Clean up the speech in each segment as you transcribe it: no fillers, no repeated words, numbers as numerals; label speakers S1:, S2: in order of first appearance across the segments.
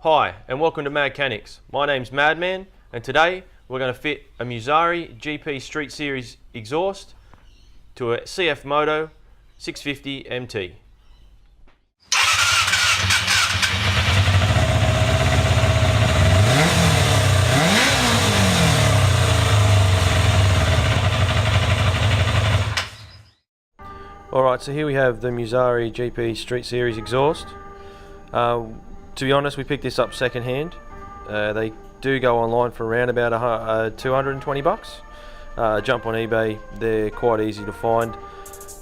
S1: Hi and welcome to Madmechanics. My name's Madman and today we're going to fit a Musarri GP Street Series exhaust to a CFMoto 650 MT. Alright, so here we have the Musarri GP Street Series exhaust. To be honest, we picked this up second hand. They do go online for around about 220 bucks. Jump on eBay, they're quite easy to find.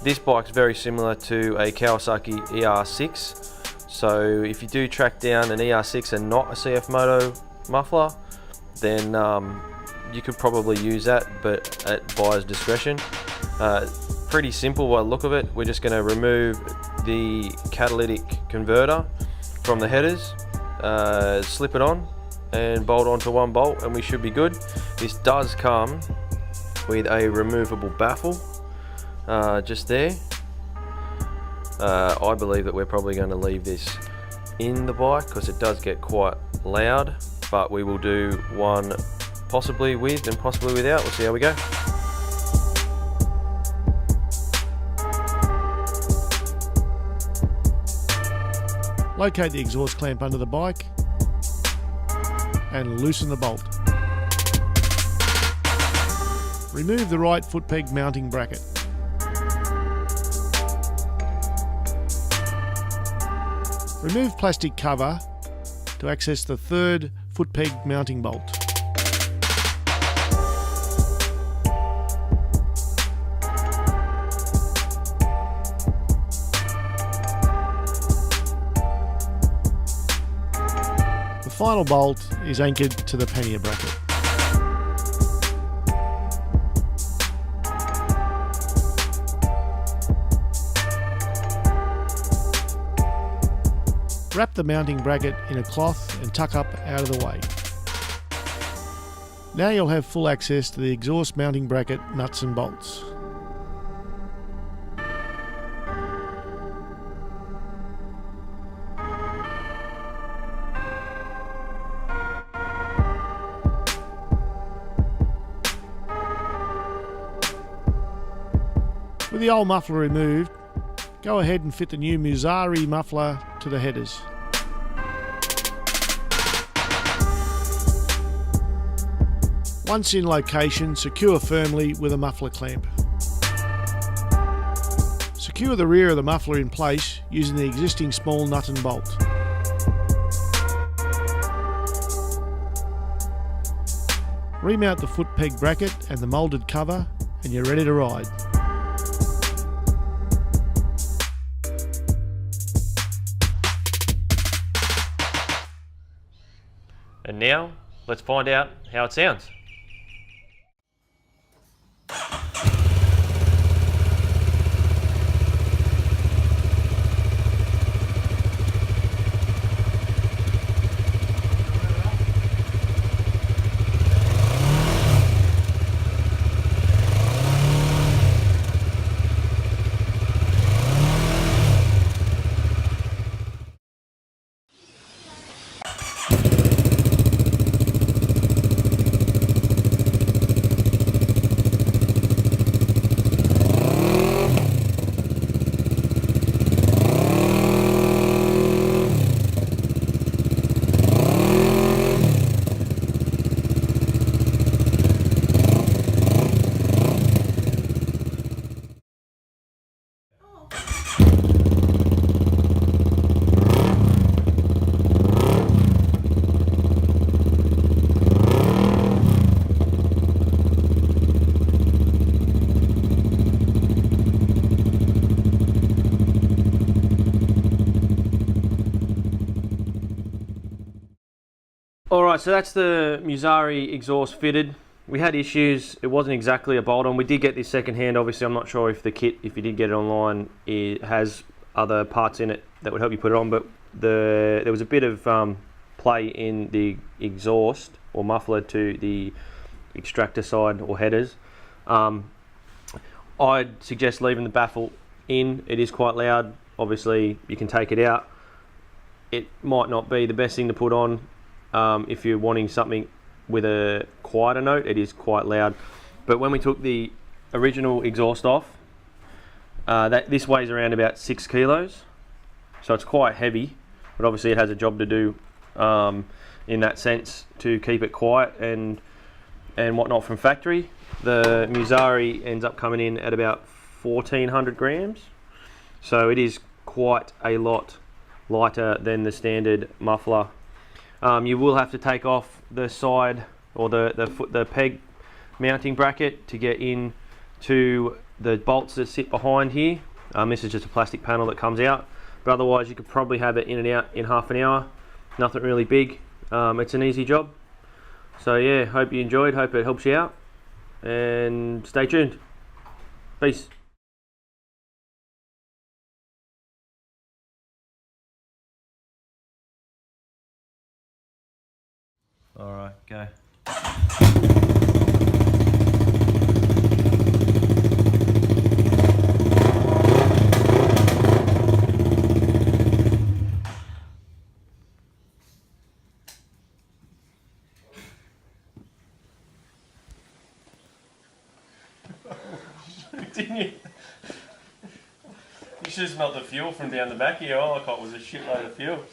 S1: This bike's very similar to a Kawasaki ER6. So if you do track down an ER6 and not a CFMoto muffler, then you could probably use that, but at buyer's discretion. Pretty simple by the look of it. We're just going to remove the catalytic converter from the headers, slip it on and bolt onto one bolt and we should be good. This does come with a removable baffle just there. I believe that we're probably going to leave this in the bike because it does get quite loud, but we will do one possibly with and possibly without. We'll see how we go.
S2: Locate the exhaust clamp under the bike and loosen the bolt. Remove the right foot peg mounting bracket. Remove plastic cover to access the third foot peg mounting bolt. The final bolt is anchored to the pannier bracket. Wrap the mounting bracket in a cloth and tuck up out of the way. Now you'll have full access to the exhaust mounting bracket nuts and bolts. With the old muffler removed, go ahead and fit the new Musarri muffler to the headers. Once in location, secure firmly with a muffler clamp. Secure the rear of the muffler in place using the existing small nut and bolt. Remount the foot peg bracket and the moulded cover and you're ready to ride.
S1: And now, let's find out how it sounds. Alright, so that's the Musarri exhaust fitted. We had issues, it wasn't exactly a bolt on. We did get this second hand, obviously I'm not sure if the kit, if you did get it online, it has other parts in it that would help you put it on, but there was a bit of play in the exhaust or muffler to the extractor side or headers. I'd suggest leaving the baffle in. It is quite loud. Obviously you can take it out. it might not be the best thing to put on if you're wanting something with a quieter note. It is quite loud. But when we took the original exhaust off, this weighs around about 6 kilos, so it's quite heavy, but obviously it has a job to do in that sense to keep it quiet and whatnot from factory. The Musarri ends up coming in at about 1400 grams, so it is quite a lot lighter than the standard muffler. You will have to take off the side or the peg mounting bracket to get in to the bolts that sit behind here. This is just a plastic panel that comes out, but otherwise you could probably have it in and out in half an hour. Nothing really big. It's an easy job. So yeah, hope you enjoyed, hope it helps you out, and stay tuned. Peace. Alright, go. Didn't you? You should have smelled the fuel from down the back here. All I got was a shitload of fuel.